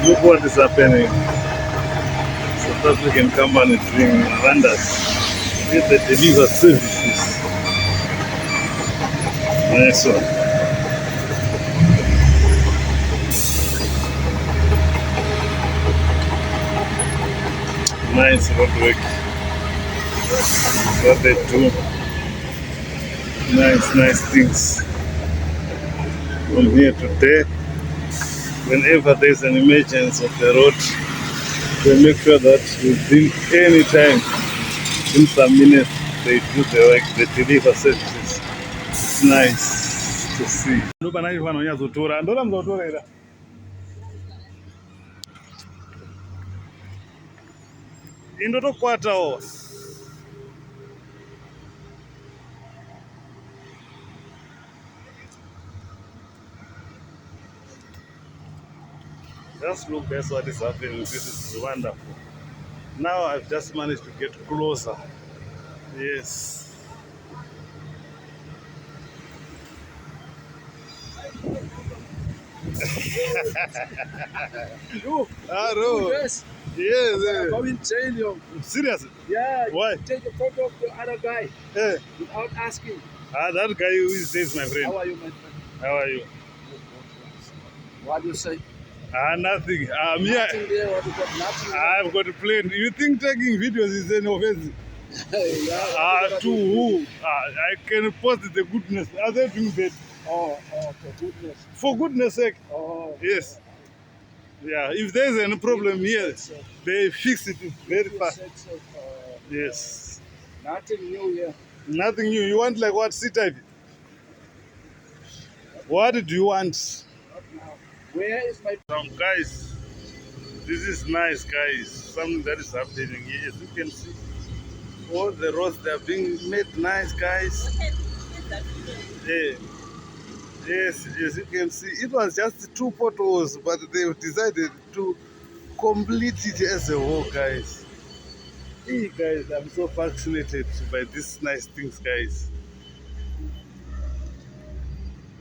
Look what is happening. South African company doing wonders with the deliver services. Nice one. Nice roadwork. What they do. Nice things. From here to there. Whenever there's an emergency of the road, they make sure that within any time, in some minutes, they do the work, they deliver services. It's nice to see. Indotokwatawo. Just look, that's what is happening. This is wonderful. Now I've just managed to get closer. Yes. You, Hello. yes. Yes. Go in jail, yo. Serious? Yeah. Why? Take a photo of the other guy Eh. without asking. That guy who is this, my friend. How are you, my friend? How are you? What do you say? Nothing. Nothing there. What you got? Nothing. I've got a plane. You think taking videos is an offense? Yeah. To who? I can post the goodness. Are they doing that? Oh, for goodness. For goodness sake. Oh. Yes. Yeah. If there's any problem here, So, they fix it very you fast. said so, Yes. nothing new here. Nothing new. You want like what? C-type? What do you want? Not now. Where is my... Guys, this is nice, guys. Something that is happening here. As you can see, all the roads, they are being made nice, guys. Yeah. Yes, as you can see, it was just 2 potholes, but they've decided to complete it as a whole, guys. Hey, guys, I'm so fascinated by these nice things, guys.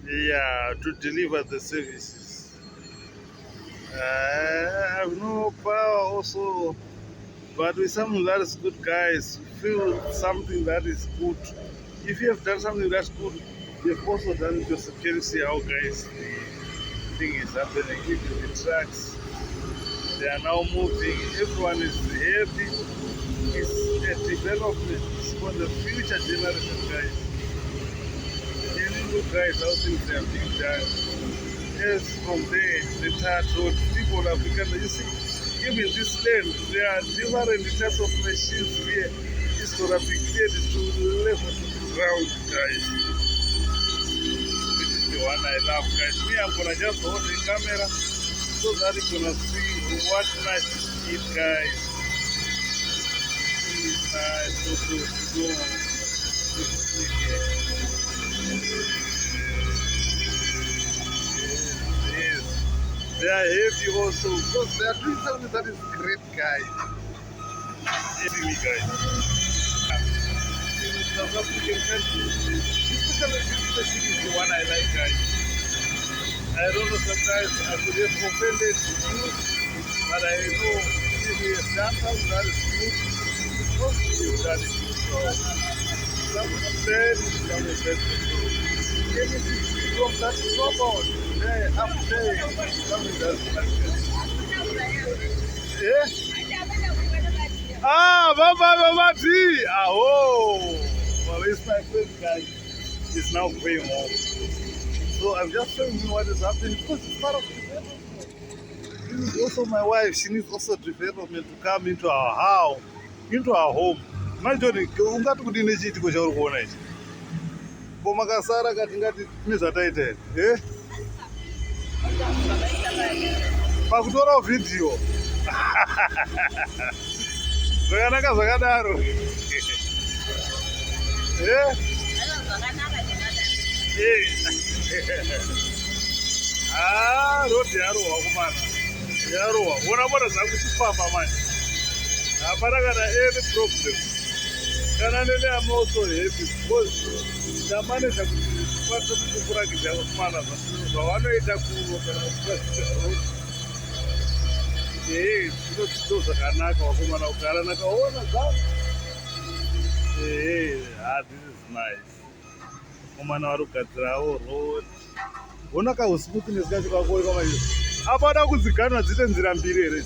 Yeah, to deliver the services. I have no power also, but with something that is good, guys, feel something that is good. If you have done something that's good, you have also done it yourself. Can you see how, guys, the thing is happening? Even the trucks, they are now moving. Everyone is happy. It's a development for the future generation, guys. Can you look, guys, how things are being done? Yes, from there, the third road, people have become, you see, even this land, there are different types of machines here. It's going to be cleared to level to the ground, guys. This is the one I love, guys. Me, I'm going to just hold the camera so that you're going to see what nice is it, guys. It's nice to go. Yes. They are happy also because they are doing something that is great, guys. Happy me, guys. In South African country, especially this city is the one I like, guys. I don't know, sometimes I could have offended you, but I know if we have done something that is good, because we've done it. So, something bad, something bad. Anything from that robot, there, up there, something that's like that. Yeah? Mama T! Oh! Well, it's my friend, guys. He's now going home. So I'm just showing you what is happening because it's part of development. This is also my wife. She needs also development to come into our house, into our home. Imagine, ungati kudini chiitiko chauri kuona ichi. Koma kasara kati ngati nezvataita here. Pakutorawo vhidhiyo. Zvakanaka zvakadaro. Rodi yarohwa kumana. Yarohwa. Ona mota dzakuchifamba manje. Hapana kana any problem. Kana nene I'm also happy because ndamaneja kuti tikwanise kukurakidza kumana zvavanoita kuno kana kuchita road. ndo zvakanaka wakomana kugara nakaona zvangu. This is nice. Wakomana vari kugadzirawo road. Ona kausmuthness kacho kakuonekwa manje. Apana kudziganwa dziite nzira mbiri here.